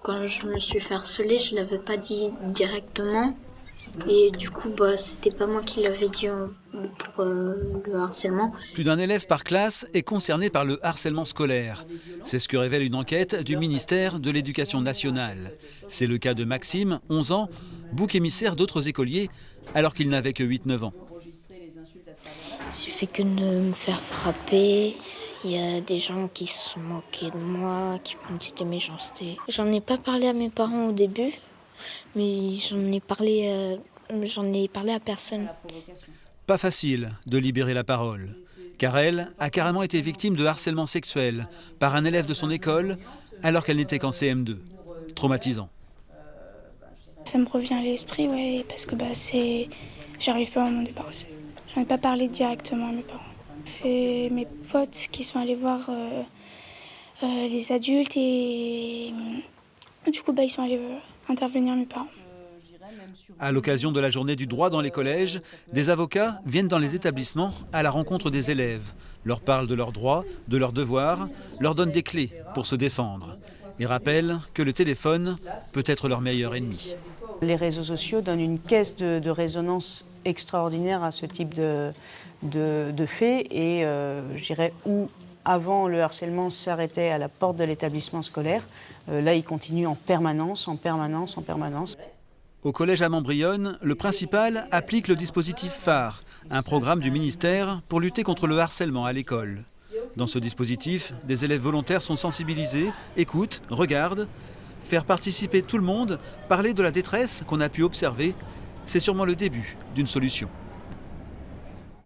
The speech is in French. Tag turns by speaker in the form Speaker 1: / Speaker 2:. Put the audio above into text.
Speaker 1: Quand je me suis fait harceler, je l'avais pas dit directement. Et du coup, c'était pas moi qui l'avais dit pour le harcèlement.
Speaker 2: Plus d'un élève par classe est concerné par le harcèlement scolaire. C'est ce que révèle une enquête du ministère de l'Éducation nationale. C'est le cas de Maxime, 11 ans, bouc émissaire d'autres écoliers, alors qu'il n'avait que 8-9 ans.
Speaker 1: J'ai fait que de me faire frapper. Il y a des gens qui se sont moqués de moi, qui m'ont dit des méchancetés. J'en ai pas parlé à mes parents au début, mais j'en ai parlé à personne.
Speaker 2: Pas facile de libérer la parole, car elle a carrément été victime de harcèlement sexuel par un élève de son école alors qu'elle n'était qu'en CM2. Traumatisant.
Speaker 3: Ça me revient à l'esprit, ouais, parce que j'arrive pas à m'en débarrasser. J'en ai pas parlé directement à mes parents. C'est mes potes qui sont allés voir les adultes et du coup ils sont allés intervenir mes parents.
Speaker 2: À l'occasion de la journée du droit dans les collèges, des avocats viennent dans les établissements à la rencontre des élèves, leur parlent de leurs droits, de leurs devoirs, leur donnent des clés pour se défendre et rappellent que le téléphone peut être leur meilleur ennemi.
Speaker 4: Les réseaux sociaux donnent une caisse de résonance extraordinaire à ce type de faits et je dirais où avant le harcèlement s'arrêtait à la porte de l'établissement scolaire, là il continue en permanence. Au
Speaker 2: collège à Montbrionnais, le principal applique le dispositif phare, un programme du ministère pour lutter contre le harcèlement à l'école. Dans ce dispositif, des élèves volontaires sont sensibilisés, écoutent, regardent. Faire participer tout le monde, parler de la détresse qu'on a pu observer, c'est sûrement le début d'une solution.